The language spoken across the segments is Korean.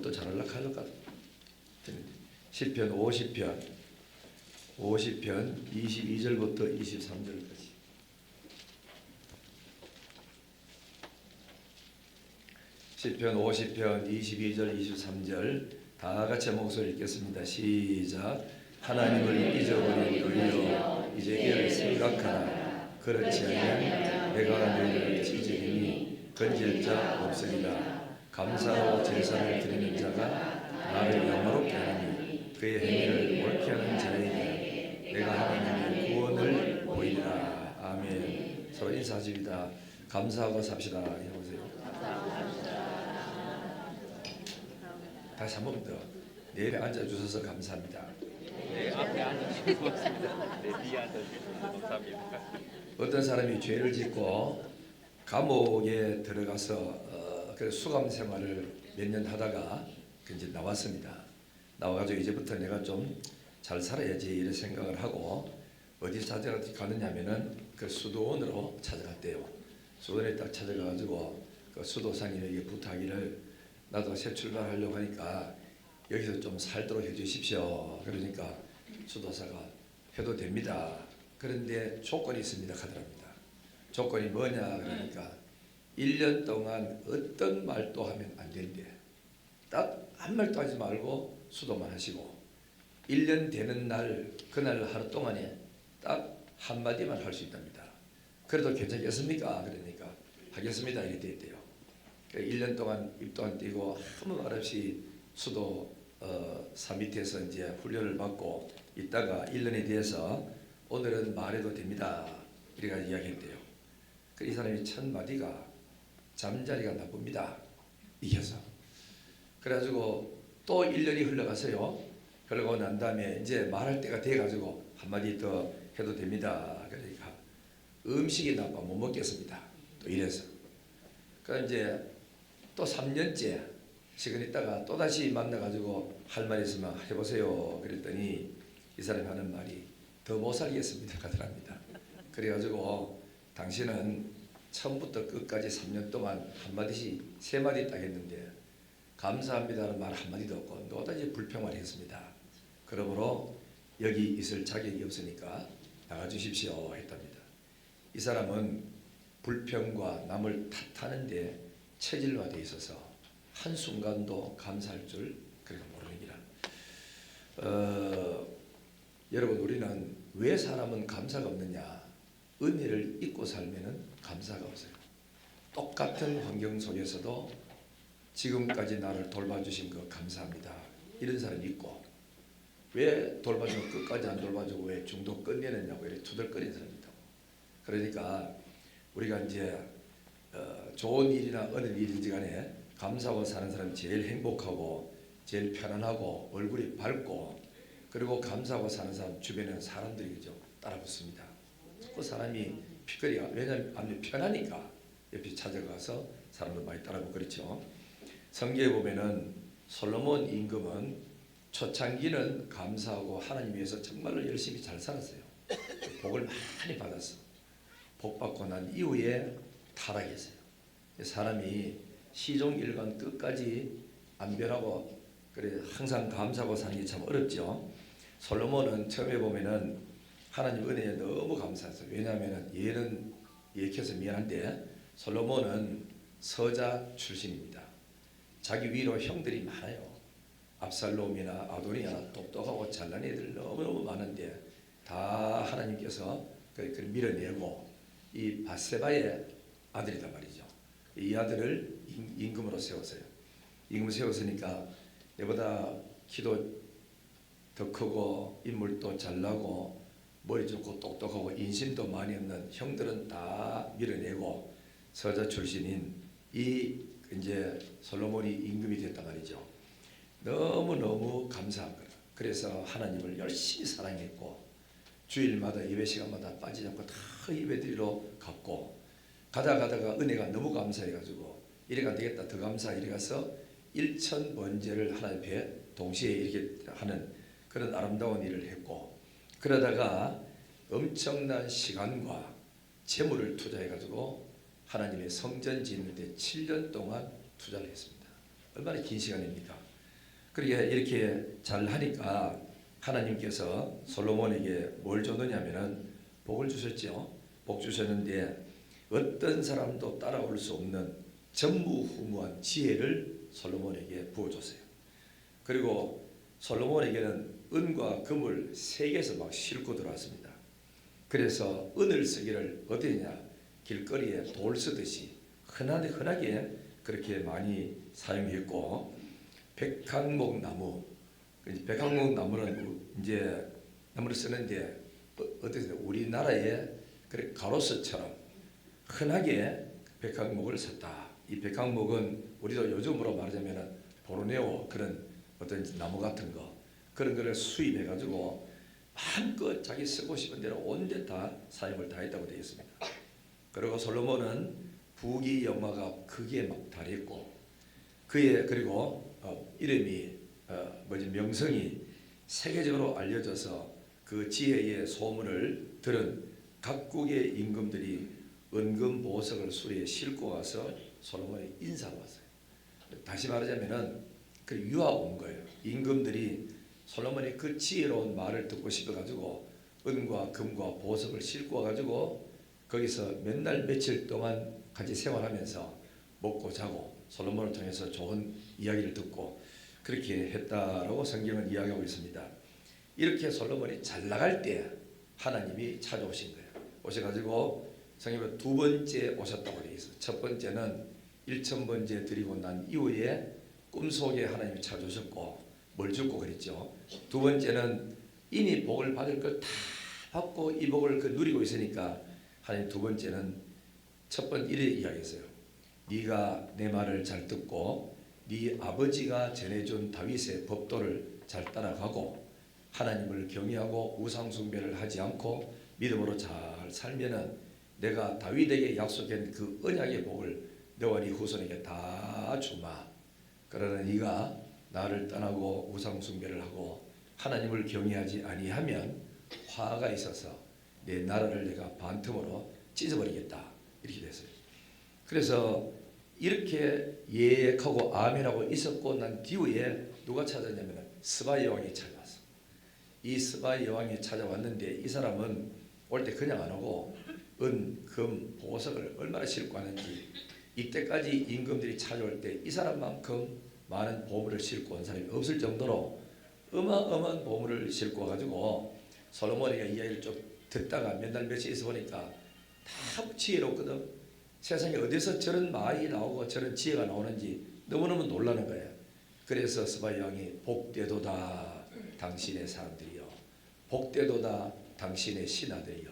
또 잘하려고 하려고 시편 50편 22절부터 23절까지. 시편 50편 22절 23절 다 같이 목소리 읽겠습니다. 시작. 하나님을 잊어버린 너희여 이제 이를 생각하라. 그렇지 않으면 내가 너희를 찢으리니 건질 자 없으리라. 감사로 제사를 드리는 자가 나를 영화롭게 하니 그의 행위를 옳게 하는 자에게 내가 하나님의 구원을 보이리라. 아멘. 서로 인사하십니다. 감사하고 삽시다. 해보세요. 다시 한 번 더. 내 옆에 앉아주셔서 감사합니다. 네, 앞에 앉아주셔서 고맙습니다. 네, 뒤에 앉아주셔서 감사합니다. 어떤 사람이 죄를 짓고 감옥에 들어가서 수감 생활을 몇 년 하다가 이제 나왔습니다. 나와가지고 이제부터 내가 좀 잘 살아야지 이런 생각을 하고 어디 찾아가느냐면은 그 수도원으로 찾아갔대요. 수도원에 딱 찾아가가지고 그 수도사님에게 부탁이를 나도 새 출발하려고 하니까 여기서 좀 살도록 해주십시오. 그러니까 수도사가 해도 됩니다. 그런데 조건이 있습니다. 하더랍니다. 조건이 뭐냐 그러니까 1년 동안 어떤 말도 하면 안 된대. 딱 한 말도 하지 말고 수도만 하시고 1년 되는 날 그날 하루 동안에 딱 한마디만 할 수 있답니다. 그래도 괜찮겠습니까? 그러니까 하겠습니다. 이렇게 됐대요. 1년 동안 입도 안 떼고 아무 말 없이 수도 산 밑에서 이제 훈련을 받고 있다가 1년에 대해서 오늘은 말해도 됩니다. 이래가지고 이야기했대요. 이 사람이 첫 마디가 잠자리가 나쁩니다. 이겨서. 그래가지고 또 1년이 흘러가서요. 그러고 난 다음에 이제 말할 때가 돼가지고 한마디 더 해도 됩니다. 그러니까 음식이 나빠 못 먹겠습니다. 또 이래서. 그럼 이제 또 3년째 시간 있다가 또다시 만나가지고 할 말이 있으면 해보세요. 그랬더니 이 사람이 하는 말이 더 못 살겠습니다. 하더랍니다. 그래가지고 당신은 처음부터 끝까지 3년 동안 한마디씩 3마디 딱 했는데 감사합니다는 말 한마디도 없고 또다시 불평만 했습니다. 그러므로 여기 있을 자격이 없으니까 나가주십시오 했답니다. 이 사람은 불평과 남을 탓하는데 체질화되어 있어서 한순간도 감사할 줄 그렇게 모르느니라. 여러분 우리는 왜 사람은 감사가 없느냐? 은혜를 잊고 살면은 감사가 없어요. 똑같은 환경 속에서도 지금까지 나를 돌봐주신 거 감사합니다. 이런 사람이 있고 왜 돌봐주면 끝까지 안 돌봐주고 왜 중도 끝내느냐고 이렇게 투덜거리는 사람이 있다고. 그러니까 우리가 이제 좋은 일이나 어느 일인지 간에 감사하고 사는 사람이 제일 행복하고 제일 편안하고 얼굴이 밝고 그리고 감사하고 사는 사람 주변에는 사람들이 그죠 따라붙습니다. 그 사람이 피거리가 왜냐하면 아무리 편하니까 옆에 찾아가서 사람들 많이 따라붙고 그렇죠. 성경에 보면은 솔로몬 임금은 초창기는 감사하고 하나님 위해서 정말로 열심히 잘 살았어요. 복을 많이 받았어. 복 받고 난 이후에 타락했어요. 사람이 시종일관 끝까지 안 변하고 그래 항상 감사하고 사는 게 참 어렵죠. 솔로몬은 처음에 보면은 하나님 은혜에 너무 감사했어요. 왜냐하면 얘는 얘기해서 미안한데 솔로몬은 서자 출신입니다. 자기 위로 형들이 많아요. 압살롬이나 아도니아 똑똑하고 잘난 애들 너무너무 많은데 다 하나님께서 그걸 밀어내고 이 바세바의 아들이단 말이죠. 이 아들을 임금으로 세웠어요. 임금 세웠으니까 내보다 키도 더 크고 인물도 잘나고 머리 좋고 똑똑하고 인심도 많이 없는 형들은 다 밀어내고 서자 출신인 이 이제 솔로몬이 임금이 됐단 말이죠. 너무너무 감사한 거라. 그래서 하나님을 열심히 사랑했고 주일마다 예배 시간마다 빠지지 않고 다 예배드리러 갔고 가다가 은혜가 너무 감사해가지고 이래가 되겠다 더 감사 이래 가서 1천 번제를 하나님 앞에 동시에 이렇게 하는 그런 아름다운 일을 했고 그러다가 엄청난 시간과 재물을 투자해가지고 하나님의 성전 짓는 데 7년 동안 투자를 했습니다. 얼마나 긴 시간입니까? 그렇게 이렇게 잘 하니까 하나님께서 솔로몬에게 뭘 줬느냐면은 복을 주셨죠. 복 주셨는데 어떤 사람도 따라올 수 없는 전무후무한 지혜를 솔로몬에게 부어줬어요. 그리고 솔로몬에게는 은과 금을 세계에서 막 싣고 들어왔습니다. 그래서 은을 쓰기를 어디냐, 길거리에 돌 쓰듯이 흔하게 그렇게 많이 사용했고, 백향목 나무, 백향목 나무는 이제 나무를 쓰는데 어떠세요? 우리나라에 그래 가로수처럼 흔하게 백향목을 썼다. 이 백향목은 우리도 요즘으로 말하자면 보르네오 그런 어떤 나무 같은 거, 그런 거를 수입해 가지고 마음껏 자기 쓰고 싶은 대로 온데 다 사용을 다 했다고 되어 있습니다. 그리고 솔로몬은 부귀 영화가 크게 막 달했고, 그의 그리고 이름이 명성이 세계적으로 알려져서 그 지혜의 소문을 들은 각국의 임금들이 은금 보석을 수레에 싣고 와서 솔로몬의 인사로 왔어요. 다시 말하자면은 그 유학 온 거예요. 임금들이 솔로몬의 그 지혜로운 말을 듣고 싶어 가지고 은과 금과 보석을 싣고 와 가지고 거기서 몇 날 며칠 동안 같이 생활하면서 먹고 자고 솔로몬을 통해서 좋은 이야기를 듣고 그렇게 했다라고 성경은 이야기하고 있습니다. 이렇게 솔로몬이 잘 나갈 때 하나님이 찾아오신 거예요. 오셔가지고 성경에 두 번째 오셨다고 되어 있어요. 첫 번째는 1000번째 드리고 난 이후에 꿈속에 하나님이 찾아오셨고 뭘 주고 그랬죠. 두 번째는 이미 복을 받을 걸 다 받고 이 복을 누리고 있으니까 하나님 두 번째는 첫 번째 이래 이야기했어요. 네가 내 말을 잘 듣고 네 아버지가 전해준 다윗의 법도를 잘 따라가고 하나님을 경외하고 우상 숭배를 하지 않고 믿음으로 잘 살면은 내가 다윗에게 약속한 그 언약의 복을 너와 네 후손에게 다 주마. 그러나 네가 나를 떠나고 우상 숭배를 하고 하나님을 경외하지 아니하면 화가 있어서 내 나라를 내가 반틈으로 찢어버리겠다. 이렇게 됐어요. 그래서 이렇게 예약하고 아멘하고 있었고 난 뒤에 누가 찾았냐면 스바이 왕이 찾아왔어. 이 스바이 왕이 찾아왔는데 이 사람은 올 때 그냥 안 오고 은, 금, 보석을 얼마나 싣고 왔는지, 이때까지 임금들이 찾아올 때 이 사람만큼 많은 보물을 싣고 온 사람이 없을 정도로 어마어마한 보물을 싣고 와가지고 솔로몬에게 이야기를 좀 듣다가 몇 날 며칠 있어 보니까 다 지혜롭거든. 세상에 어디서 저런 말이 나오고 저런 지혜가 나오는지 너무너무 놀라는 거예요. 그래서 스바이 왕이 복되도다 당신의 사람들이여, 복되도다 당신의 신하들이여,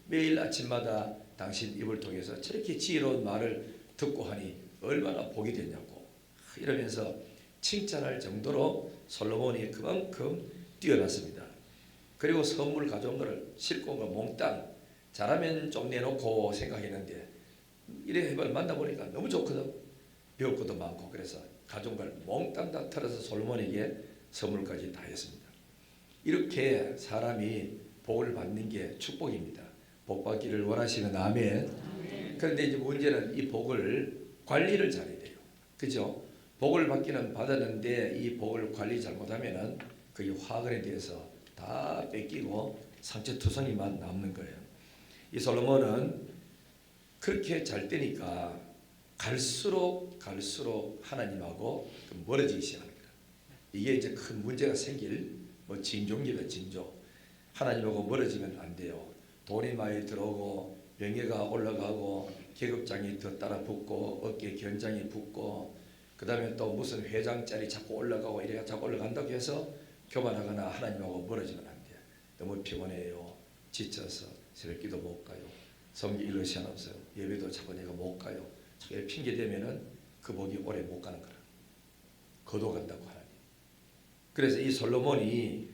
매일 아침마다 당신 입을 통해서 저렇게 지혜로운 말을 듣고 하니 얼마나 복이 됐냐고 이러면서 칭찬할 정도로 솔로몬이 그만큼 뛰어났습니다. 그리고 선물 가져온 것을 싣고 온 걸 몽땅 잘하면 좀 내놓고 생각했는데 이래 해발 만나보니까 너무 좋거든. 배울 것도 많고 그래서 가져온 걸 몽땅 다 털어서 솔로몬에게 선물까지 다 했습니다. 이렇게 사람이 복을 받는 게 축복입니다. 복 받기를 원하시는 아멘. 그런데 이제 문제는 이 복을 관리를 잘해야 돼요. 그죠? 복을 받기는 받았는데 이 복을 관리 잘못하면은 그게 화근에 대해서 다 뺏기고 상처투성이만 남는 거예요. 이 솔로몬은 그렇게 잘 되니까 갈수록 하나님하고 멀어지기 시작합니다. 이게 이제 큰 문제가 생길 징조입니다. 징조. 하나님하고 멀어지면 안 돼요. 돈이 많이 들어오고 명예가 올라가고 계급장이 더 따라 붙고 어깨 견장이 붙고 그 다음에 또 무슨 회장짜리 자꾸 올라가고 이래가 자꾸 올라간다고 해서 교만하거나 하나님하고 멀어지면 안 돼요. 너무 피곤해요. 지쳐서 새벽기도 못 가요. 성기 일로 시간 없어요. 예배도 자꾸 내가 못 가요. 자꾸 핑계 대면은 그 복이 오래 못 가는 거라. 거둬간다고 하나님. 그래서 이 솔로몬이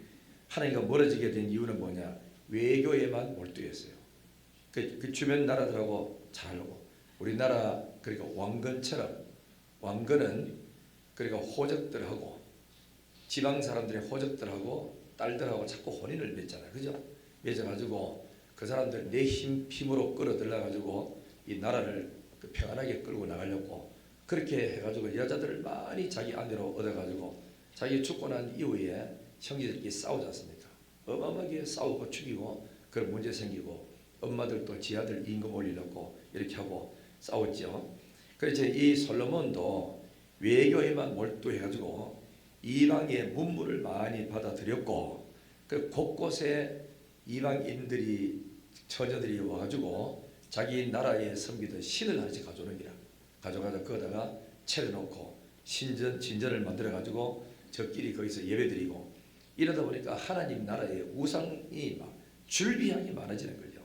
하나님과 멀어지게 된 이유는 뭐냐? 외교에만 몰두했어요. 그 주변 나라들하고 잘하려고. 우리나라 그러니까 왕건처럼, 왕건은 그러니까 호적들하고 지방 사람들의 호적들하고 딸들하고 자꾸 혼인을 맺잖아요. 그죠? 맺어가지고 그 사람들 내 힘으로 끌어들여가지고 이 나라를 평안하게 끌고 나가려고 그렇게 해가지고 여자들을 많이 자기 아내로 얻어가지고 자기 죽고 난 이후에 형제들끼리 싸우지 않습니까? 어마어마하게 싸우고 죽이고 그런 문제 생기고 엄마들 또 지아들 임금 올리려고 이렇게 하고 싸웠죠. 그래서 이 솔로몬도 외교에만 몰두해가지고 이방의 문물을 많이 받아들였고 그 곳곳에 이방인들이 처녀들이 와가지고 자기 나라에 섬기던 신을 하나씩 가져오는 기라. 가져가서 거기다가 차려놓고 진전을 만들어가지고 저끼리 거기서 예배드리고 이러다 보니까 하나님 나라의 우상이 막 줄비하게 많아지는 거죠.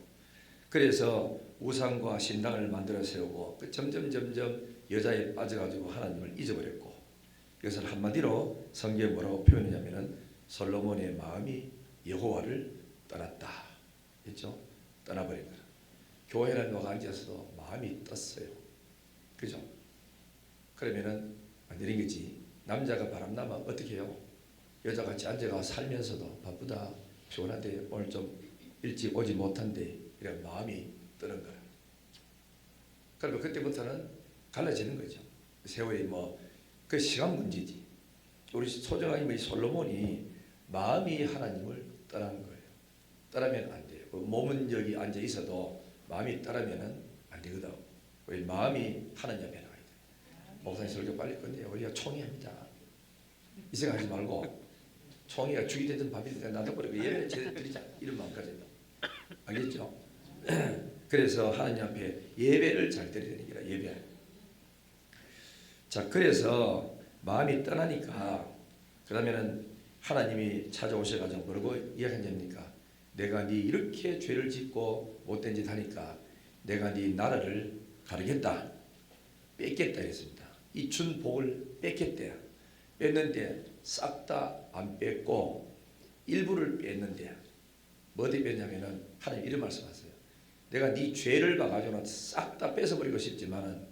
그래서 우상과 신당을 만들어 세우고 점점 여자에 빠져가지고 하나님을 잊어버렸고 이것을 한마디로 성경에 뭐라고 표현하냐면은 솔로몬의 마음이 여호와를 떠났다 했죠. 떠나버린 거라. 교회는 누가 앉아서도 마음이 떴어요. 그죠? 그러면은 안 되는 거지. 남자가 바람나면 어떻게 해요? 여자같이 앉아가 살면서도 바쁘다 피곤한데 오늘 좀 일찍 오지 못한데 이런 마음이 뜨는 거야. 그러면 그때부터는 갈라지는 거죠. 세월이 그 시간 문제지. 우리 소정아님의 솔로몬이 마음이 하나님을 떠나는 거예요. 떠나면 안 돼요. 몸은 여기 앉아 있어도 마음이 떠나면은 안 되거든. 우리 마음이 하나님 앞에 나가야 돼. 목사님 설교 빨리 끝내요. 우리가 총회합니다. 이 생각하지 말고 총회가 죽이 되든 밥이 되든 놔둬버리고 예배를 제대로 드리자 이런 마음까지. 알겠죠? 그래서 하나님 앞에 예배를 잘 드려야 되는 거라. 예배. 자, 그래서 마음이 떠나니까 그러면은 하나님이 찾아오셔가지고 뭐라고 이야기하냐니까 내가 네 이렇게 죄를 짓고 못된 짓 하니까 내가 네 나라를 가르겠다. 뺏겠다 했습니다. 이 준 복을 뺏겠대요. 뺐는데 싹 다 안 뺐고 일부를 뺐는데 어디 뺐냐면은 하나님 이런 말씀하세요. 내가 네 죄를 봐가지고는 싹 다 뺏어버리고 싶지만은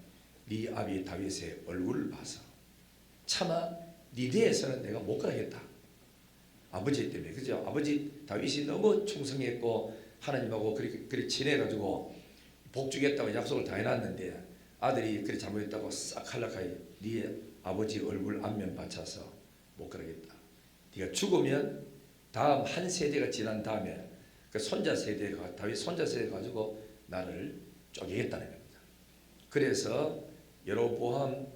네 아비 다윗의 얼굴을 봐서 차마 네 대에서는 내가 못 가겠다. 아버지 때문에. 그죠? 아버지 다윗이 너무 충성했고 하나님하고 그렇게 친해가지고 복 주겠다고 약속을 다 해놨는데 아들이 그렇게 잘못했다고 싹 할락하여 네 아버지 얼굴 안면 받쳐서 못 가겠다. 네가 죽으면 다음 한 세대가 지난 다음에 그 손자 세대가 다윗 손자 세대 가지고 나를 쪼개겠다는 겁니다. 그래서 여로보암은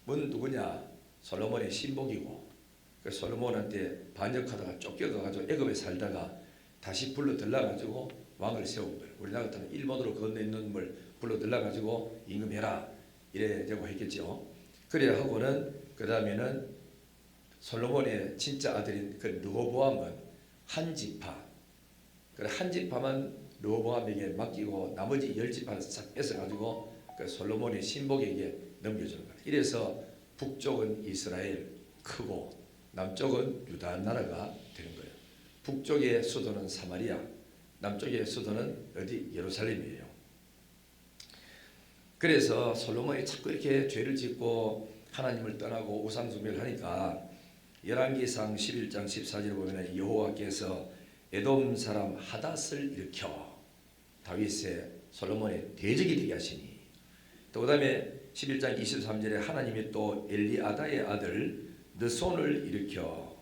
누구냐? 솔로몬의 신복이고 그 솔로몬한테 반역하다가 쫓겨가가지고 애굽에 살다가 다시 불러 들러가지고 왕을 세운 거예요. 우리나라 같으면 일본으로 건너있는 걸 불러 들러가지고 임금해라 이래 되고 했겠죠. 그래 하고는 그 다음에는 솔로몬의 진짜 아들인 그 르호보암은 한 지파, 그래 한 지파만 르호보암에게 맡기고 나머지 10지파를 싹 뺏어가지고 그 솔로몬의 신복에게 넘겨주는 거예요. 이래서 북쪽은 이스라엘 크고 남쪽은 유다 나라가 되는 거예요. 북쪽의 수도는 사마리아, 남쪽의 수도는 어디? 예루살렘이에요. 그래서 솔로몬이 자꾸 이렇게 죄를 짓고 하나님을 떠나고 우상 숭배를 하니까 열왕기상 11장 14절에 보면 여호와께서 에돔 사람 하닷을 일으켜 다윗의 솔로몬의 대적이 되게 하시니 또 그 다음에 11장 23절에 하나님이 또 엘리아다의 아들 느손을 일으켜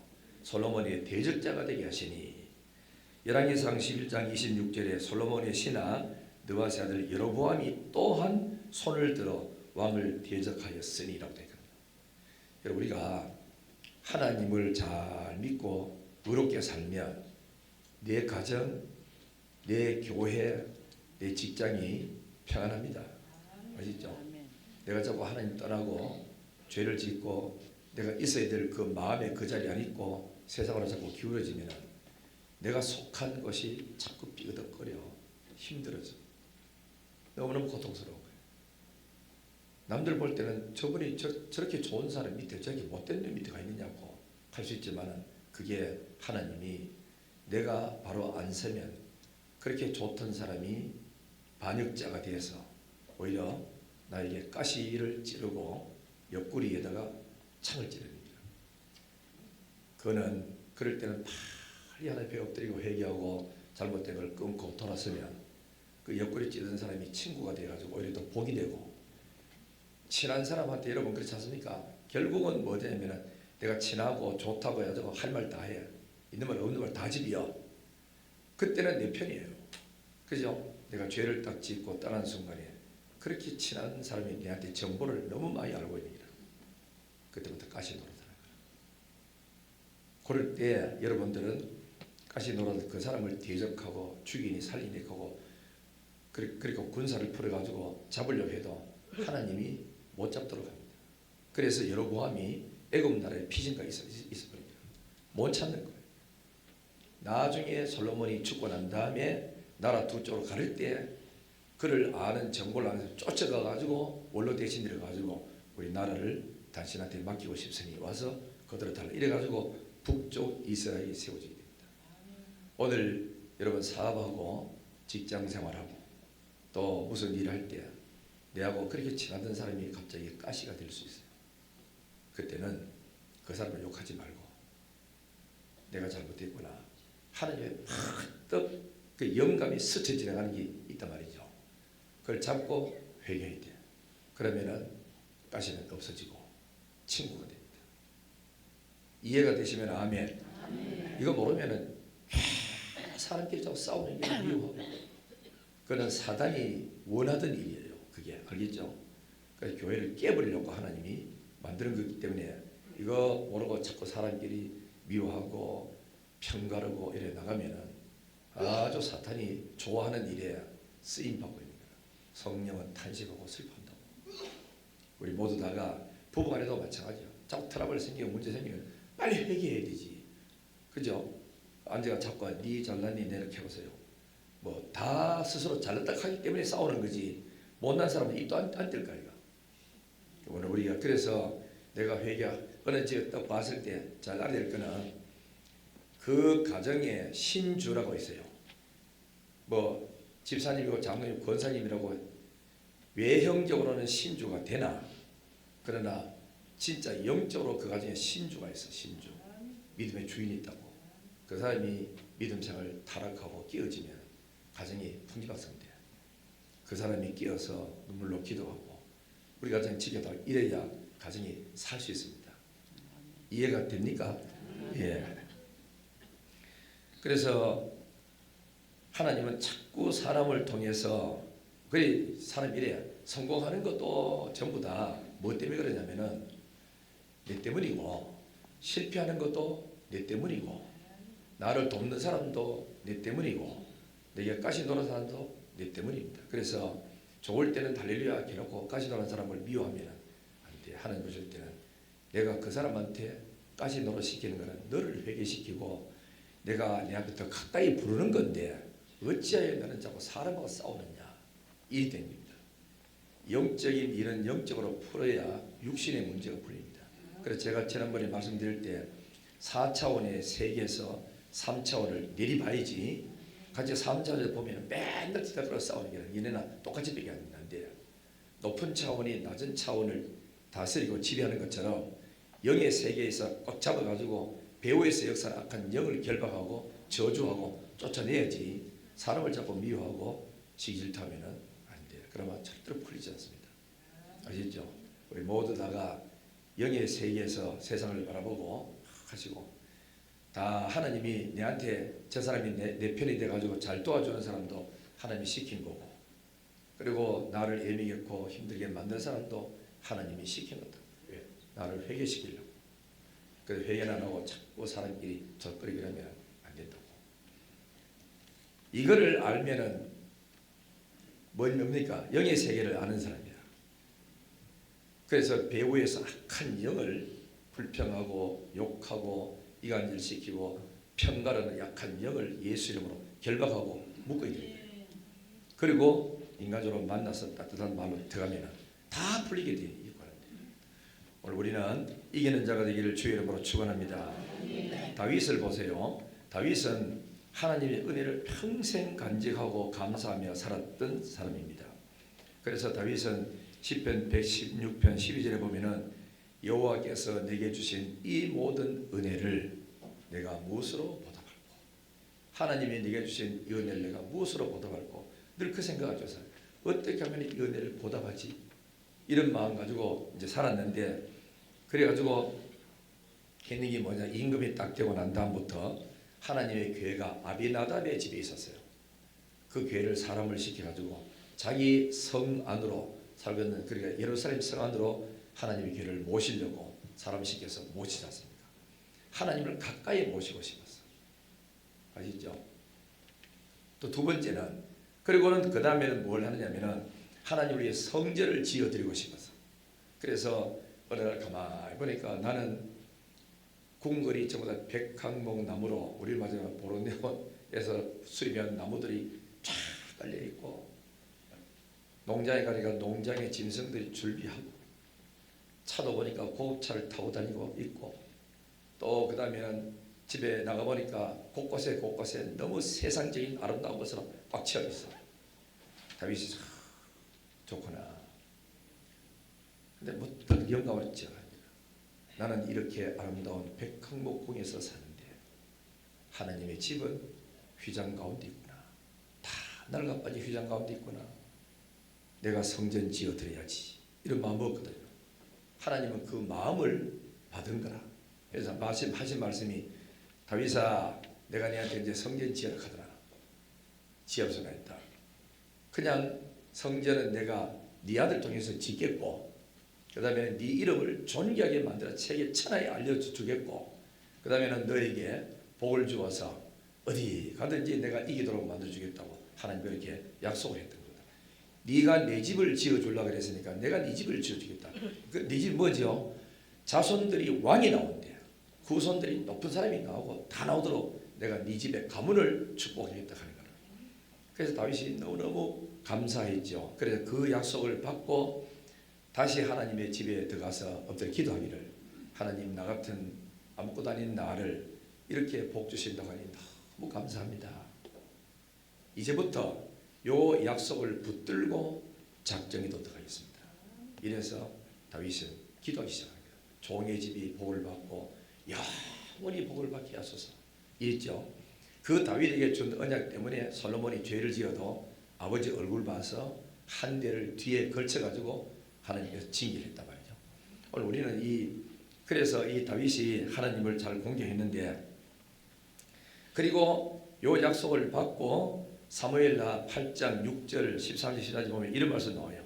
솔로몬의 대적자가 되게 하시니 열왕기상 11장 26절에 솔로몬의 신하 느바세 아들 여로보암이 또한 손을 들어 왕을 대적하였으니라고 되어 있습니다. 여러분 우리가 하나님을 잘 믿고 의롭게 살면 내 가정, 내 교회, 내 직장이 평안합니다. 아시죠? 내가 자꾸 하나님 떠나고 죄를 짓고 내가 있어야 될 그 마음의 그 자리에 안 있고 세상으로 자꾸 기울어지면 내가 속한 것이 자꾸 삐그덕거려 힘들어져. 너무너무 고통스러운 거예요. 남들 볼 때는 저분이 저렇게 좋은 사람 밑에 저렇게 못된 놈 밑에 가 있느냐고 할 수 있지만 그게 하나님이 내가 바로 안 서면 그렇게 좋던 사람이 반역자가 돼서 오히려 나에게 가시를 찌르고 옆구리에다가 창을 찌릅니다. 그는 그럴 때는 빨리 하나님 배 엎드리고 회개하고 잘못된 걸 끊고 돌아서면 그 옆구리 찌르는 사람이 친구가 돼가지고 오히려 더 복이 되고 친한 사람한테 여러분 그렇지 않습니까? 결국은 뭐냐면 내가 친하고 좋다고 해가지고 할 말 다 해. 있는 말 없는 말 다 집이야. 그때는 내 편이에요. 그죠? 내가 죄를 딱 짓고 떠난 순간에 그렇게 친한 사람이 내한테 정보를 너무 많이 알고 있는 거야. 그때부터 가시 노릇하는 거야. 그럴 때 여러분들은 가시 노릇 그 사람을 대적하고 죽이니 살리니 하고 그리고 군사를 풀어가지고 잡으려고 해도 하나님이 못 잡도록 합니다. 그래서 여로보암이 애굽 나라에 피신가 있어버립니다. 못 찾는 거예요. 나중에 솔로몬이 죽고 난 다음에 나라 두 쪽으로 가릴 때 그를 아는 정보를 안에서 쫓아가 가지고 원로 대신 들어 가지고 우리 나라를 당신한테 맡기고 싶으니 와서 그들을 달라 이래 가지고 북쪽 이스라엘이 세워지게 됩니다. 오늘 여러분 사업하고 직장 생활하고 또 무슨 일을 할 때 내하고 그렇게 친하던 사람이 갑자기 가시가 될 수 있어요. 그때는 그 사람을 욕하지 말고 내가 잘못했구나. 하나님의 팍떡 그 영감이 스쳐 지나가는 게 있단 말이죠. 그걸 잡고 회개해야 돼. 그러면은 가시는 없어지고 친구가 됩니다. 이해가 되시면 아멘. 이거 모르면은 사람끼리 자꾸 싸우는 게 미워하고 그건 사단이 원하던 일이에요. 그게 알겠죠? 그래서 교회를 깨버리려고 하나님이 만드는 거기 때문에 이거 모르고 자꾸 사람끼리 미워하고 편가르고 이래 나가면은 아주 사탄이 좋아하는 일에 쓰임 받고 있는 거예요. 성령은 탄식하고 슬퍼한다고. 우리 모두 다가 부부간에도 마찬가지야. 자꾸 트러블 생기고 문제 생기면 빨리 회개해야 되지. 그죠? 안제가 자꾸 네 잘났니 내 이렇게 해보세요. 뭐 다 스스로 잘났다 하기 때문에 싸우는 거지. 못난 사람은 입도 안 뗄 거야. 오늘 우리가 그래서 내가 회개 어느 지역 딱 봤을 때 잘 알아야 될 거는 그 가정에 신주라고 있어요. 뭐 집사님이고 장로님, 권사님이라고 외형적으로는 신주가 되나 그러나 진짜 영적으로 그 가정에 신주가 있어. 신주 믿음의 주인이 있다고. 그 사람이 믿음 생활 타락하고 깨어지면 가정이 풍지박산돼. 그 사람이 깨어서 눈물로 기도하고 우리 가정 지켜다 이래야 가정이 살 수 있습니다. 이해가 됩니까? 예. 그래서 하나님은 자꾸 사람을 통해서 그래 사람 이래 성공하는 것도 전부 다 뭐 때문에 그러냐면은 내 때문이고 실패하는 것도 내 때문이고 나를 돕는 사람도 내 때문이고 내게 가시 노는 사람도 내 때문입니다. 그래서 좋을 때는 할렐루야 해놓고 가시 노는 사람을 미워하면 안 돼. 하나님 보실 때는 내가 그 사람한테 가시 노릇 시키는 거는 너를 회개시키고 내가 내 앞에 더 가까이 부르는 건데 어찌하여 너는 자꾸 사람하고 싸우느냐 이 됩니다. 영적인 일은 영적으로 풀어야 육신의 문제가 풀립니다. 그래서 제가 지난번에 말씀드릴 때 4차원의 세계에서 3차원을 내리봐야지 같이 3차원에서 보면 맨날 뒤따라 싸우는 게 아니라 얘네나 똑같이 빼게 안 돼요. 높은 차원이 낮은 차원을 다스리고 지배하는 것처럼 영의 세계에서 꽉 잡아가지고 배후에서 역사는 악한 영을 결박하고 저주하고 쫓아내야지 사람을 자꾸 미워하고 시기질투하면 안 돼요. 그러면 절대로 풀리지 않습니다. 아시죠? 우리 모두 다가 영의 세계에서 세상을 바라보고 하시고 다 하나님이 내한테 저 사람이 내 편이 돼가지고 잘 도와주는 사람도 하나님이 시킨 거고 그리고 나를 애미겠고 힘들게 만든 사람도 하나님이 시킨 거다. 왜? 나를 회개시키려고. 그래서 회개는 안 하고 자꾸 사람끼리 젖거리게 하면 안 된다고. 이거를 알면은 뭡니까? 영의 세계를 아는 사람이야. 그래서 배후에서 악한 영을 불평하고 욕하고 이간질시키고 편가르는 약한 영을 예수 이름으로 결박하고 묶어야 됩니다. 그리고 인간적으로 만나서 따뜻한 마음으로 들어가면 다 풀리게 돼 있고 오늘 우리는 이기는 자가 되기를 주의 이름으로 축원합니다. 다윗을 보세요. 다윗은 하나님의 은혜를 평생 간직하고 감사하며 살았던 사람입니다. 그래서 다윗은 시편 116편 12절에 보면은 여호와께서 내게 주신 이 모든 은혜를 내가 무엇으로 보답할꼬. 하나님이 내게 주신 이 은혜를 내가 무엇으로 보답할꼬. 늘 그 생각을 해서 어떻게 하면 이 은혜를 보답하지? 이런 마음 가지고 이제 살았는데 그래가지고 했는 게 뭐냐, 임금이 딱 되고 난 다음부터 하나님의 교회가 아비나답의 집에 있었어요. 그 교회를 사람을 시켜가지고 자기 성 안으로 살고 있는, 그러니까 예루살렘 성 안으로 하나님의 교회를 모시려고 사람 시켜서 모시지 않습니까? 하나님을 가까이 모시고 싶었어. 아시죠? 또 두 번째는, 그리고는 그 다음에는 뭘 하느냐면은 하나님을 위해 성전을 지어드리고 싶어서. 그래서 어느 날 가만히 보니까 나는 궁궐이 전부 다 백항목 나무로, 우리 마지막 보로네오에서 수입한 나무들이 쫙 깔려 있고, 농장에 가니까 농장에 짐승들이 줄비하고, 차도 보니까 고급차를 타고 다니고 있고, 또 그 다음에는 집에 나가 보니까 곳곳에 너무 세상적인 아름다운 것으로 꽉 채워 있어. 다윗이 참 좋구나. 근데 무슨 영감을 지어갑니다. 나는 이렇게 아름다운 백항목궁에서 사는데 하나님의 집은 휘장 가운데 있구나. 다 낡아빠진 휘장 가운데 있구나. 내가 성전 지어드려야지. 이런 마음 먹거든요. 하나님은 그 마음을 받은 거라. 그래서 하신 말씀이, 다윗아, 내가 네한테 이제 성전 지으라 하더라. 지었으나 했다. 그냥 성전은 내가 네 아들 통해서 짓겠고, 그 다음에 네 이름을 존귀하게 만들어 세계 천하에 알려주겠고, 그 다음에는 너에게 복을 주어서 어디 가든지 내가 이기도록 만들어주겠다고 하나님 그렇게 약속을 했던 거다. 네가 내 집을 지어주려고 그랬으니까 내가 네 집을 지어주겠다. 네 집 뭐지요? 자손들이 왕이 나온대. 후손들이 높은 사람이 나오고 다 나오도록 내가 네 집의 가문을 축복하겠다 하는 거라. 그래서 다윗이 너무너무 감사했죠. 그래서 그 약속을 받고 다시 하나님의 집에 들어가서 엎드려 기도하기를, 하나님, 나 같은 아무것도 아닌 나를 이렇게 복 주신다고 하니 너무 감사합니다. 이제부터 요 약속을 붙들고 작정에도 들어가겠습니다. 이래서 다윗은 기도하기 시작합니다. 종의 집이 복을 받고 영원히 복을 받게 하소서. 이랬죠. 그 다윗에게 준 언약 때문에 솔로몬이 죄를 지어도 아버지 얼굴 봐서 한 대를 뒤에 걸쳐가지고 하나님께서 징계를 했단 말이죠. 오늘 우리는 그래서 이 다윗이 하나님을 잘 공경했는데, 그리고 요 약속을 받고 사무엘하 8장 6절 13절 14절 보면 이런 말씀 나와요.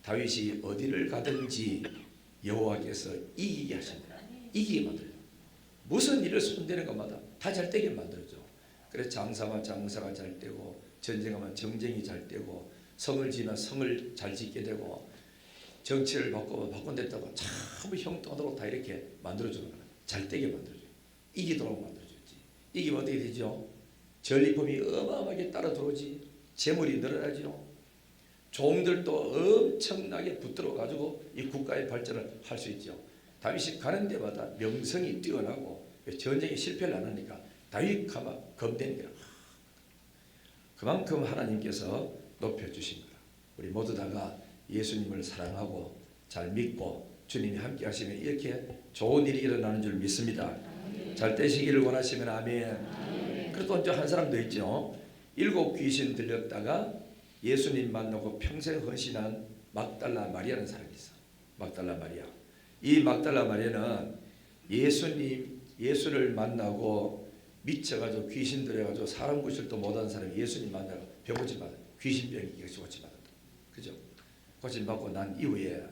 다윗이 어디를 가든지 여호와께서 이기게 하십니다. 이기게 만들어요. 무슨 일을 손대는 것마다 다 잘 되게 만들어줘. 그래서 장사만 장사가 잘 되고, 전쟁하면 정쟁이 잘 되고, 성을 지으면 성을 잘 짓게 되고, 정치를 바꾼댔다고 참 형통하도록 다 이렇게 만들어주는 거야. 잘 되게 만들어줘요. 이기도록 만들어줬지. 이기면 어떻게 되죠? 전리품이 어마어마하게 따라 들어오지. 재물이 늘어나죠. 종들도 엄청나게 붙들어 가지고 이 국가의 발전을 할 수 있죠. 다윗이 가는 데마다 명성이 뛰어나고 전쟁에 실패를 안 하니까 다윗 검대는 거야. 그만큼 하나님께서 높여주신 거야. 우리 모두 다가 예수님을 사랑하고 잘 믿고 주님이 함께 하시면 이렇게 좋은 일이 일어나는 줄 믿습니다. 잘 되시기를 원하시면 아멘. 그래도 또 한 사람 더 있죠. 7 귀신 들렸다가 예수님 만나고 평생 헌신한 막달라 마리아라는 사람이 있어. 막달라 마리아. 이 막달라 마리아는 예수를 만나고 미쳐가지고 귀신 들여가지고 사람 구실도 못하는 사람이 예수님 만나고 병고침 받아. 귀신병이 이것이 고침받았다. 그죠? 고침받고 난 이후에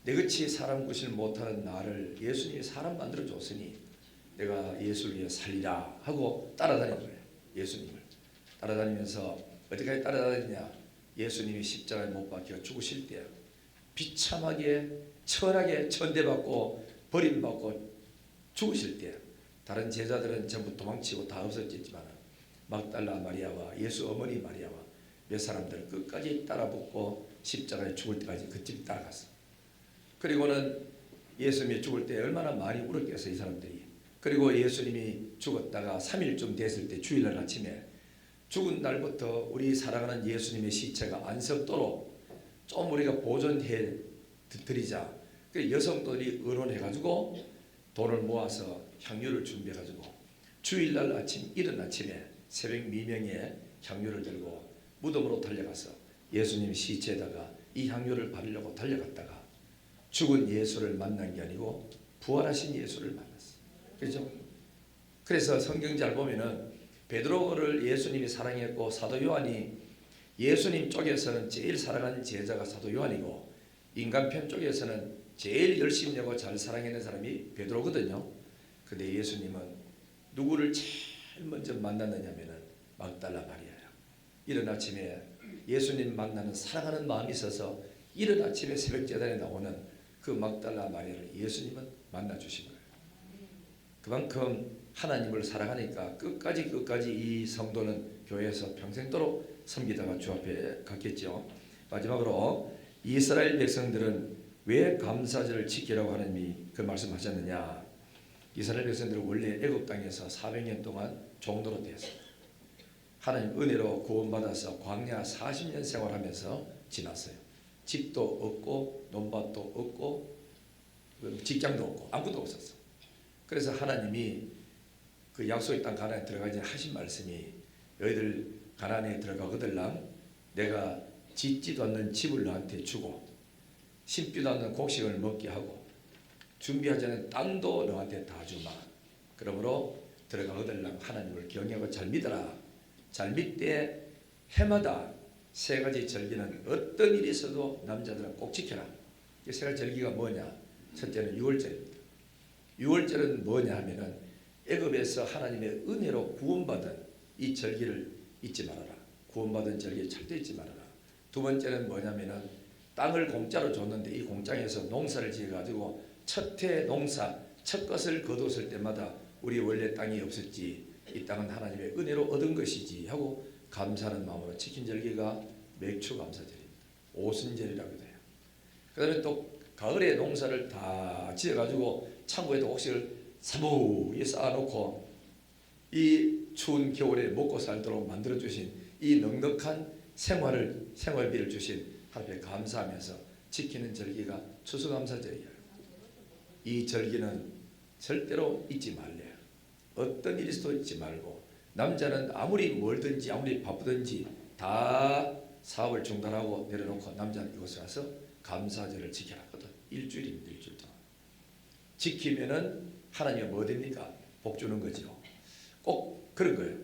내같이 사람 구실 못하는 나를 예수님이 사람 만들어 줬으니 내가 예수를 위해 살리라 하고 따라다니는 거예요. 예수님을 따라다니면서 어디까지 따라다니냐? 예수님이 십자가에 못 박혀 죽으실 때 비참하게 천하게 천대받고 버림받고 죽으실 때 다른 제자들은 전부 도망치고 다 없어졌지만 막달라 마리아와 예수 어머니 마리아와 몇 사람들 끝까지 따라붙고 십자가에 죽을 때까지 그 집 따라갔어. 그리고는 예수님이 죽을 때 얼마나 많이 울었겠어 이 사람들이. 그리고 예수님이 죽었다가 3일쯤 됐을 때 주일날 아침에 죽은 날부터 우리 사랑하는 예수님의 시체가 안석도록 좀 우리가 보존해 드리자. 그 여성들이 의논해가지고 돈을 모아서 향유를 준비해가지고 주일날 아침 이른 아침에 새벽 미명에 향유를 들고 무덤으로 달려가서 예수님 시체에다가 이 향유를 바르려고 달려갔다가 죽은 예수를 만난 게 아니고 부활하신 예수를 만났어. 그렇죠? 그래서 성경 잘 보면은 베드로를 예수님이 사랑했고 사도 요한이 예수님 쪽에서는 제일 사랑하는 제자가 사도 요한이고 인간편 쪽에서는 제일 열심히 하고 잘 사랑하는 사람이 베드로거든요. 근데 예수님은 누구를 제일 먼저 만났느냐면은 막달라 마리아예요. 이른 아침에 예수님 만나는 사랑하는 마음이 있어서 이른 아침에 새벽 제단에 나오는 그 막달라 마리아를 예수님은 만나 주신 거예요. 그만큼 하나님을 사랑하니까 끝까지 이 성도는 교회에서 평생도록 섬기다가 주 앞에 갔겠죠. 마지막으로 이스라엘 백성들은 왜 감사절을 지키라고 하나님이 그 말씀하셨느냐. 이스라엘 백성들은 원래 애굽 땅에서 400년 동안 종노릇 되었어요. 하나님 은혜로 구원받아서 광야 40년 생활하면서 지났어요. 집도 없고 논밭도 없고 직장도 없고 아무것도 없었어. 그래서 하나님이 그 약속의 땅 가나안에 들어가지 하신 말씀이 너희들 가나안에 들어가거들랑 내가 짓지도 않는 집을 너한테 주고 심지도 않는 곡식을 먹게 하고 준비하지 않은 땅도 너한테 다 주마. 그러므로 들어가거들랑 하나님을 경외하고 잘 믿어라. 잘 믿되 해마다 세 가지 절기는 어떤 일이 있어도 남자들은 꼭 지켜라. 이 세 가지 절기가 뭐냐? 첫째는 유월절입니다. 유월절은 뭐냐 하면은 애굽에서 하나님의 은혜로 구원받은 이 절기를 잊지 말아라. 구원받은 절기 절대 잊지 말아라. 두 번째는 뭐냐면은 땅을 공짜로 줬는데 이 공장에서 농사를 지어가지고 첫해 농사 첫 것을 거두었을 때마다 우리 원래 땅이 없었지 이 땅은 하나님의 은혜로 얻은 것이지 하고 감사하는 마음으로 지킨 절기가 맥추 감사절입니다. 오순절이라고 해요. 그 다음에 또 가을에 농사를 다 지어가지고 창고에다 곡식을 사무에 쌓아놓고 이 추운 겨울에 먹고 살도록 만들어주신 이 넉넉한 생활비를 주신 하나님께 감사하면서 지키는 절기가 추수감사절이에요. 이 절기는 절대로 잊지 말래요. 어떤 일이 있어도 잊지 말고 남자는 아무리 멀든지 아무리 바쁘든지 다 사업을 중단하고 내려놓고 남자는 이곳에 와서 감사절을 지켜라 하거든. 일주일입니다. 일주일 동안. 지키면은 하나님이 뭐 됩니까? 복 주는 거죠. 꼭 그런 거예요.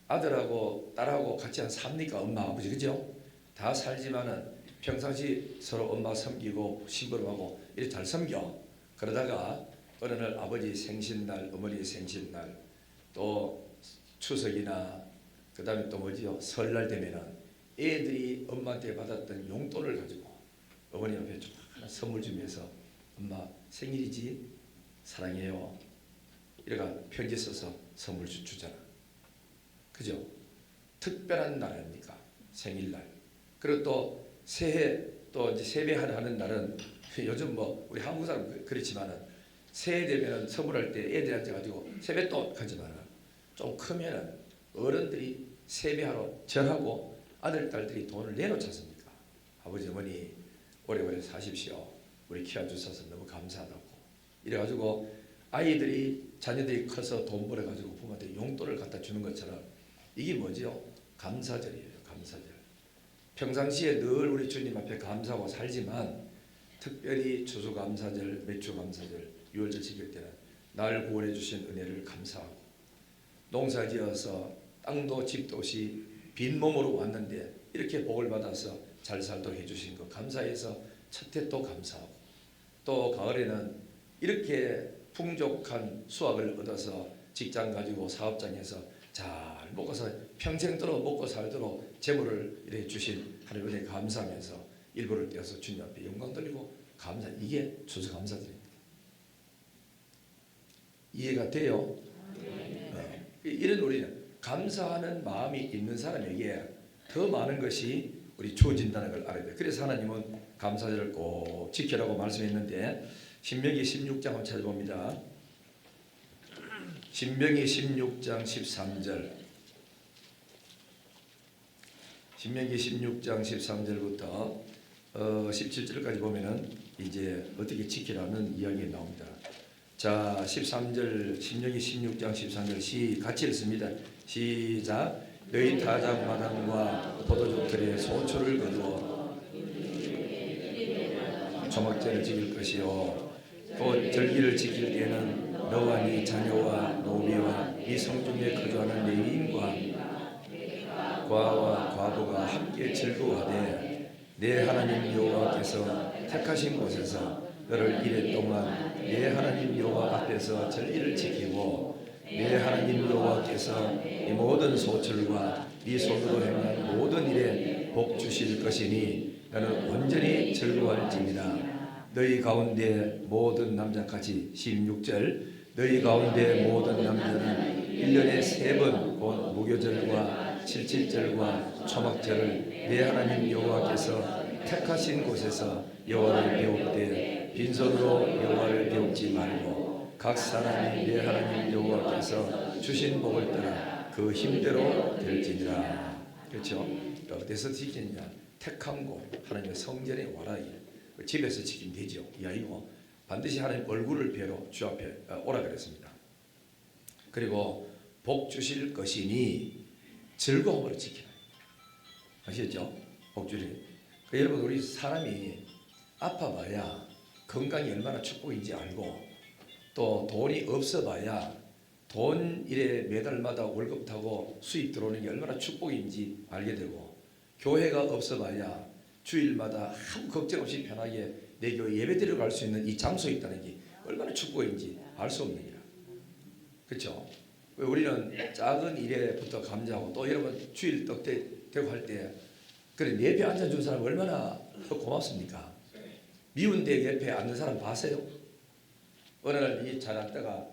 아들하고 딸하고 같이 삽니까? 엄마 아버지 그죠? 다 살지만은 평상시 서로 엄마 섬기고 심부름하고 이렇게 잘 섬겨. 그러다가 어느 날 아버지 생신날, 어머니 생신날, 또 추석이나 그 다음에 또 뭐지요? 설날 되면은 애들이 엄마한테 받았던 용돈을 가지고 어머니 앞에 좀 하나 선물 주면서 엄마 생일이지? 사랑해요. 이래가 편지 써서 선물 주잖아. 그죠? 특별한 날 아닙니까? 생일날. 그리고 또 새해 또 이제 세배하는 날은 요즘 뭐 우리 한국 사람 그렇지만은 새해 되면은 선물할 때 애들한테 가지고 세뱃돈 하지 마라. 좀 크면은 어른들이 세배하러 절하고 아들 딸들이 돈을 내놓지 않습니까? 아버지 어머니 오래오래 사십시오. 우리 키워주셔서 너무 감사하다고. 이래가지고 아이들이 자녀들이 커서 돈 벌어가지고 부모한테 용돈을 갖다 주는 것처럼 이게 뭐지요? 감사절이에요. 감사절. 평상시에 늘 우리 주님 앞에 감사하고 살지만 특별히 추수감사절, 맥추감사절, 유월절 지킬 때는 날 구원해 주신 은혜를 감사하고 농사지어서 땅도 집도 없이 빈몸으로 왔는데 이렇게 복을 받아서 잘 살도록 해주신 거 감사해서 첫해 또 감사하고 또 가을에는 이렇게 풍족한 수확을 얻어서 직장 가지고 사업장에서 잘 먹어서 평생도록 먹고 살도록 재물을 이렇게 주신 하나님 은혜 감사하면서 일부를 떼어서 주님 앞에 영광 돌리고 감사. 이게 추수감사절입니다. 이해가 돼요? 이런 우리는 감사하는 마음이 있는 사람에게 더 많은 것이 우리 주어진다는 걸 알아야 돼요. 그래서 하나님은 감사절을 꼭 지키라고 말씀했는데 신명기 16장 한번 찾아봅니다. 신명기 16장 13절. 신명기 16장 13절부터 17절까지 보면은 이제 어떻게 지키라는 이야기가 나옵니다. 자, 13절 신명기 16장 13절 같이 읽습니다. 시작. 너희 타작 마당과 포도주들의 소초를 거두어 초막절을 지킬 것이요 또 절기를 지킬 때에는 너와 네 자녀와 노비와 네 성중에 거주하는 레위인과 과와 과부가 함께 즐거워하되 내 하나님 여호와께서 택하신 곳에서 너를 이래 동안 내 하나님 여호와 앞에서 절기를 지키고 내 하나님 여호와께서 이 모든 소출과 네 손으로 행한 모든 일에 복 주실 것이니 너는 온전히 즐거워할지니라. 너희 가운데 모든 남자같이 16절 너희 가운데 모든 남자는 1년에 3번 곧 무교절과 칠칠절과 초막절을 내 하나님 여호와께서 택하신 곳에서 여호와를 배울 때 빈손으로 여호와를 배우지 말고 각 사람이 내 하나님 여호와께서 주신 복을 따라 그 힘대로 될지니라. 그렇죠? 어디서 지키느냐? 택한 곳 하나님의 성전에 와라. 집에서 지키면 되죠. 이 아이고 반드시 하나님 얼굴을 뵈러 주 앞에 오라 그랬습니다. 그리고 복 주실 것이니 즐거움으로 지키라. 아시겠죠? 복 주실. 여러분 우리 사람이 아파봐야 건강이 얼마나 축복인지 알고 또 돈이 없어봐야 돈 일에 매달마다 월급 타고 수입 들어오는 게 얼마나 축복인지 알게 되고 교회가 없어봐야 주일마다 아무 걱정 없이 편하게 내 교회 예배 드리러 갈 수 있는 이 장소에 있다는 게 얼마나 축복인지 알 수 없는 일이라. 그렇죠? 우리는 작은 일에부터 감사하고 또 여러분 주일 떡되고 할 때 그래 내 옆에 앉아준 사람 얼마나 고맙습니까? 미운 데 옆에 앉는 사람 봤어요? 어느 날 이 잘 앉다가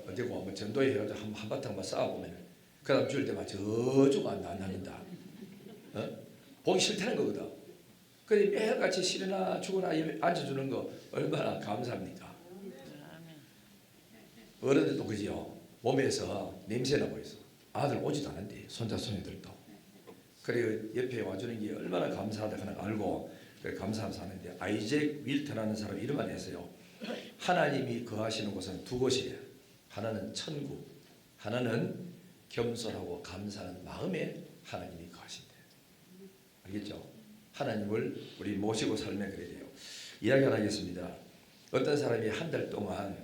어디고 뭐 전도에 해가지고 한바탕만 쌓아보면 그 다음 주일 때만 저주가 안 나는다. 보기 싫다는 거거든. 그래 매일같이 싫으나 죽으나 앉아주는 거 얼마나 감사합니까? 어른들도 그지요. 몸에서 냄새나 보여서 아들 오지도 않은데 손자 손녀들도 그래 옆에 와주는 게 얼마나 감사하다 하는 알고 그래 감사하면서 하는데 아이잭 윌턴이라는 사람 이름 안 했어요. 하나님이 거하시는 곳은 두 곳이에요. 하나는 천국, 하나는 겸손하고 감사하는 마음에 하나님이 거하신대. 알겠죠? 하나님을 우리 모시고 살면 그래야 돼요. 이야기 하나 하겠습니다. 어떤 사람이 한 달 동안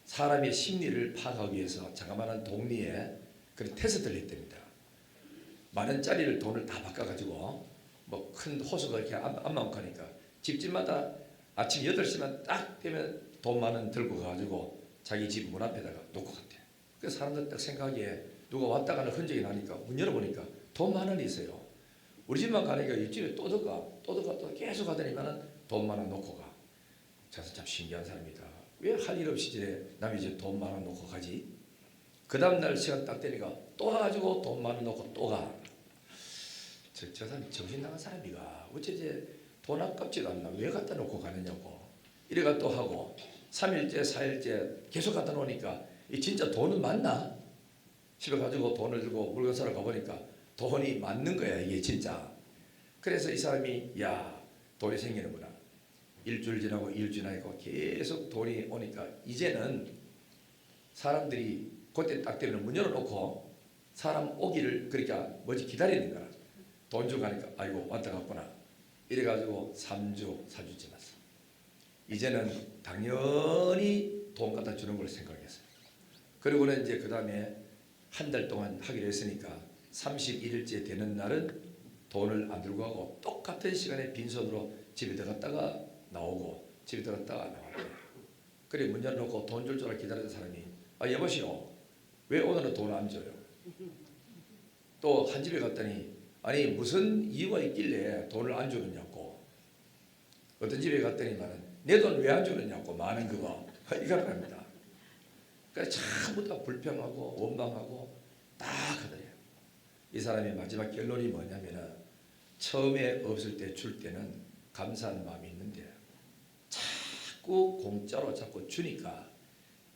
사람의 심리를 파악하기 위해서 자그마한 동리에 그런 테스트를 했답니다. 만 원짜리를 돈을 다 바꿔가지고 뭐 큰 호수가 이렇게 안만 가니까 집집마다 아침 8시만 딱 되면 돈 만 원 들고 가가지고 자기 집 문 앞에다가 놓고 갔대. 그래서 사람들 딱 생각하기에 누가 왔다 가는 흔적이 나니까 문 열어보니까 돈 만 원이 있어요. 우리 집만 가니까 이 집에 또 들어가 또 계속 가더니만은 돈 만 원 놓고 가. 저는 참 신기한 사람이다. 왜 할 일 없이 저래 남이 이제 돈 만 원 놓고 가지? 그 다음날 시간 딱 되니까 또 와가지고 돈 만 원 놓고 또 가. 저 사람이 정신 나간 사람이가 어째 이제 돈 아깝지도 않나 왜 갖다 놓고 가느냐고 이래가 또 하고 3일째 4일째 계속 갖다 놓으니까 이 진짜 돈은 맞나? 집에 가지고 돈을 들고 물건 사러 가보니까 돈이 맞는 거야 이게 진짜. 그래서 이 사람이 야 돈이 생기는구나. 일주일 지나고 일주일 지나고 계속 돈이 오니까 이제는 사람들이 그때 딱 되면 문 열어놓고 사람 오기를 그러니까 뭐지 기다리는 거야. 돈 주고 가니까 아이고 왔다 갔구나. 이래가지고 3주 4주 지났어. 이제는 당연히 돈 갖다 주는 걸 생각했어요. 그리고는 이제 그 다음에 한 달 동안 하기로 했으니까 31일째 되는 날은 돈을 안 들고 가고 똑같은 시간에 빈손으로 집에 들어갔다가 나오고 집에 들어갔다가 나오고 그래 문 열어놓고 돈 줄 줄 기다리던 사람이 아 여보시오 왜 오늘은 돈을 안 줘요? 또 한 집에 갔더니 아니 무슨 이유가 있길래 돈을 안 주느냐고. 어떤 집에 갔더니만은 내 돈 왜 안 주느냐고 많은 그거 이거랍니다. 그래서 전부 다 불평하고 원망하고 딱 하더래요. 이 사람의 마지막 결론이 뭐냐면은 처음에 없을 때 줄 때는 감사한 마음이 있는데 자꾸 공짜로 자꾸 주니까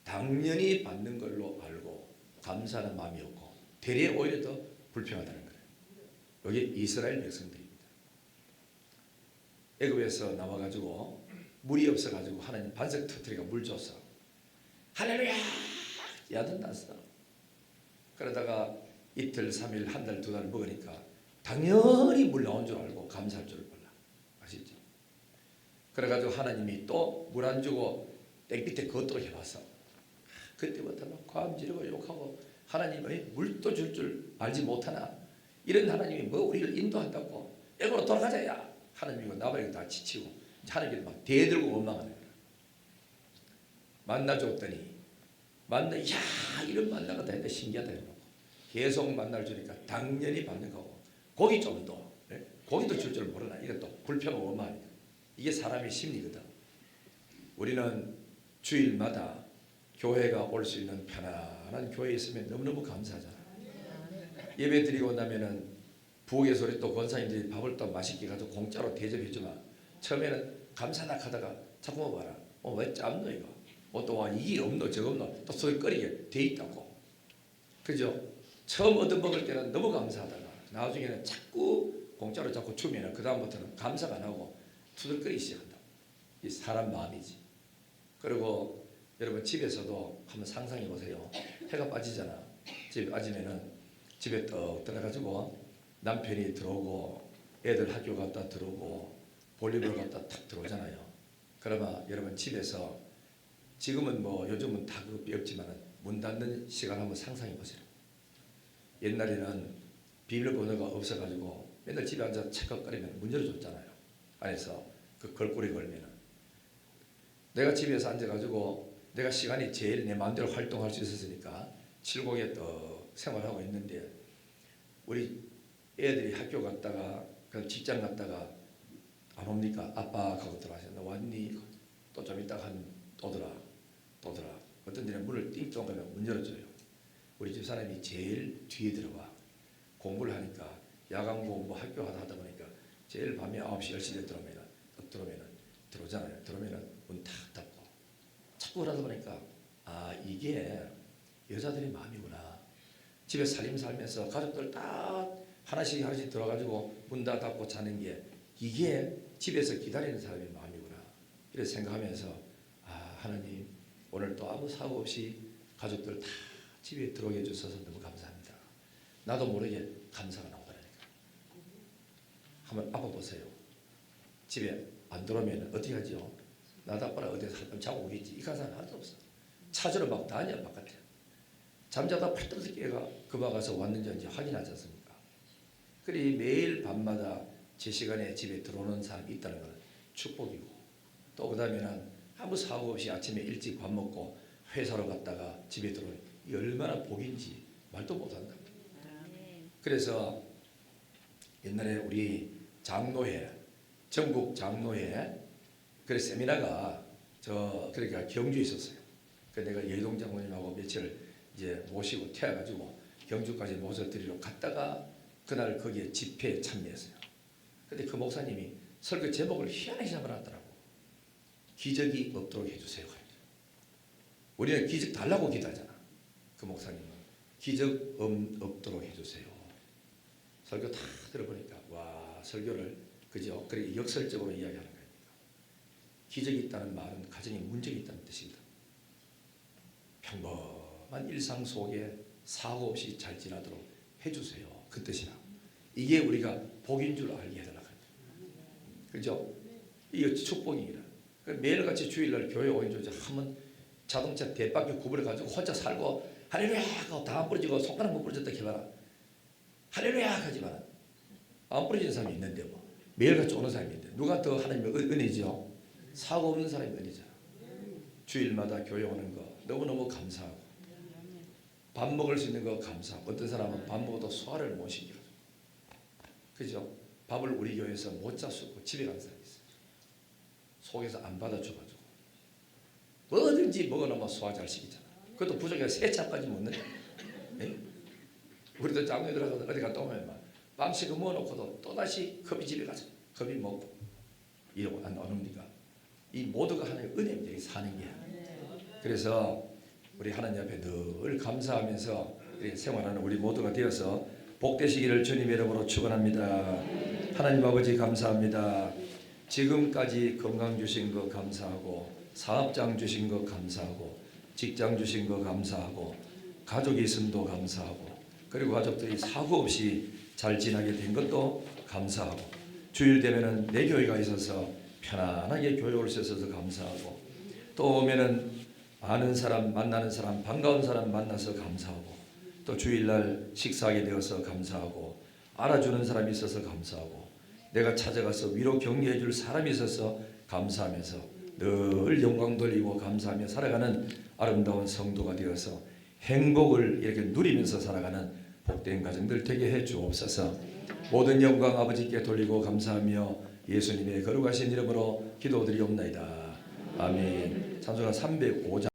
당연히 받는 걸로 알고 감사하는 마음이 없고 되레 오히려 더 불평하다는 거예요. 여기 이스라엘 백성들입니다. 애굽에서 나와가지고 물이 없어가지고 하나님 반석 터뜨리가 물 줬어. 할렐루야 야단났어. 그러다가 이틀 3일 한 달 두 달 먹으니까 당연히 물 나온 줄 알고 감사할 줄을 몰라. 아시죠? 그래가지고 하나님이 또 물 안 주고 땡 밑에 그것도 해봤어. 그때부터 막 고함 지르고 욕하고 하나님의 물도 줄 줄 알지 못하나 이런 하나님이 뭐 우리를 인도한다고 애고로 돌아가자야 하나님이고 나발이고 다 지치고 하나님이 막 대들고 원망하는 거야. 만나줬더니 야 이런 만나가 다 했는데 신기하다 해놓고 계속 만나를 주니까 당연히 받는 거고 고기 좀 더 고기도 줄 줄 모르나 이것도 불평하고 원망하니까 이게 사람의 심리거든. 우리는 주일마다 교회가 올 수 있는 편안한 교회에 있으면 너무너무 감사하잖아. 예배 드리고 나면은 부엌에서 우리 또 권사님들이 밥을 또 맛있게 가지고 공짜로 대접해주면 처음에는 감사다 하다가 자꾸 봐라. 왜 짭노 이거? 또 이게 없노 저거 없노 또 소리거리게 돼 있다고. 그죠? 처음 얻어먹을 때는 너무 감사하다가 나중에는 자꾸 공짜로 자꾸 주면은 그 다음부터는 감사가 안 하고 투덜거리기 시작한다. 이 사람 마음이지. 그리고 여러분 집에서도 한번 상상해 보세요. 해가 빠지잖아. 집에 빠지면은 집에 떡 들어가지고 남편이 들어오고 애들 학교 갔다 들어오고 볼일보러 갔다 탁 들어오잖아요. 그러면 여러분 집에서 지금은 뭐 요즘은 다 그게 없지만 문 닫는 시간 한번 상상해 보세요. 옛날에는 비밀번호가 없어가지고 맨날 집에 앉아 찰컥거리면 문 열어줬잖아요. 안에서 그 걸고리 걸면은 내가 집에서 앉아가지고 내가 시간이 제일 내 마음대로 활동할 수 있었으니까 칠곡에 또 생활하고 있는데 우리 애들이 학교 갔다가 그 직장 갔다가 안 옵니까? 아빠 하고 들어와서 너 왔니? 또 좀 있다가 오더라. 어떤 데는 문을 띵동 가면 문 열어줘요. 우리 집 사람이 제일 뒤에 들어와. 공부를 하니까 야간 공부 학교 하다 보니까 제일 밤에 9시 10시에 들어오잖아요. 들어오면은 문 탁 닫고 자꾸 그러다 보니까 이게 여자들의 마음이구나. 집에 살림 살면서 가족들 딱 하나씩 들어가지고 문 다 닫고 자는 게 이게 집에서 기다리는 사람의 마음이구나. 이렇게 생각하면서 하나님 오늘 또 아무 사고 없이 가족들 다 집에 들어오게 해주셔서 너무 감사합니다. 나도 모르게 감사가 나오더라니까. 한번 아빠 보세요. 집에 안 들어오면 어떻게 하죠? 나도 아빠랑 어디서 한 번 자고 오겠지. 이 가사는 하나도 없어. 찾으러 막 다녀 바깥에. 잠자다 팔떡 깨가 그만 가서 왔는지 이제 확인하지 않습니까? 그리 매일 밤마다 제 시간에 집에 들어오는 사람이 있다는 것은 축복이고 또 그 다음에는 아무 사고 없이 아침에 일찍 밥 먹고 회사로 갔다가 집에 들어오니 이 얼마나 복인지 말도 못한다. 그래서 옛날에 우리 장로회 전국 장로회 그 세미나가 그러니까 경주에 있었어요. 그 내가 예동 장로님하고 며칠 이제 모시고 태워가지고 경주까지 모셔드리러 갔다가 그날 거기에 집회에 참여했어요. 근데 그 목사님이 설교 제목을 희한하게 잡아놨더라고. 기적이 없도록 해주세요. 우리는 기적 달라고 기도하잖아. 그 목사님은 기적 없도록 해주세요. 설교 다 들어보니까 와 설교를 그죠? 그렇게 역설적으로 이야기하는 거예요. 기적이 있다는 말은 가정에 문제가 있다는 뜻입니다. 평범한 일상 속에 사고 없이 잘 지나도록 해주세요. 그 뜻이라. 이게 우리가 복인 줄 알게 해달라고 합니다. 그죠? 이게 축복이라. 매일같이 주일날 교회 오인 줄 하면 자동차 대바퀴 구부려 가지고 혼자 살고 할렐루야 하고 다 안 부러지고 손가락 못 부러졌다 해봐라. 할렐루야 하지만 안 부러지는 사람이 있는데 뭐 매일같이 오는 사람이 있는데 누가 더 하나님의 은혜죠? 사고 없는 사람이 은혜잖아. 주일마다 교회 오는 거 너무너무 감사하고 밥 먹을 수 있는 거 감사하고 어떤 사람은 밥 먹어도 소화를 못 시켜요. 그죠? 밥을 우리 교회에서 못 잤고 집에 간 사람이 있어요. 속에서 안 받아줘가지고 뭐든지 먹어놓으면 소화 잘 시키잖아. 그것도 부족해서 세 차까지 먹는다. 우리도 장로에 들어가서 어디 갔다 오면 빵식을 먹어놓고도 또다시 컵이 집에 가서 컵이 먹고 이러고 안 나옵니까? 이 모두가 하나님의 은혜입니다. 사는 게. 그래서 우리 하나님 앞에 늘 감사하면서 생활하는 우리 모두가 되어서 복되시기를 주님의 이름으로 축원합니다. 하나님 아버지 감사합니다. 지금까지 건강 주신 거 감사하고 사업장 주신 거 감사하고 직장 주신 거 감사하고 가족이 있음도 감사하고 그리고 가족들이 사고 없이 잘 지나게 된 것도 감사하고 주일 되면은 내 교회가 있어서 편안하게 교회 올 수 있어서 감사하고 또 오면은 아는 사람, 만나는 사람, 반가운 사람 만나서 감사하고, 또 주일날 식사하게 되어서 감사하고, 알아주는 사람이 있어서 감사하고, 내가 찾아가서 위로 격려해 줄 사람이 있어서 감사하면서 늘 영광 돌리고 감사하며 살아가는 아름다운 성도가 되어서 행복을 이렇게 누리면서 살아가는 복된 가정들 되게 해 주옵소서. 모든 영광 아버지께 돌리고 감사하며 예수님의 거룩하신 이름으로 기도드리옵나이다. 아멘. 찬송가 305장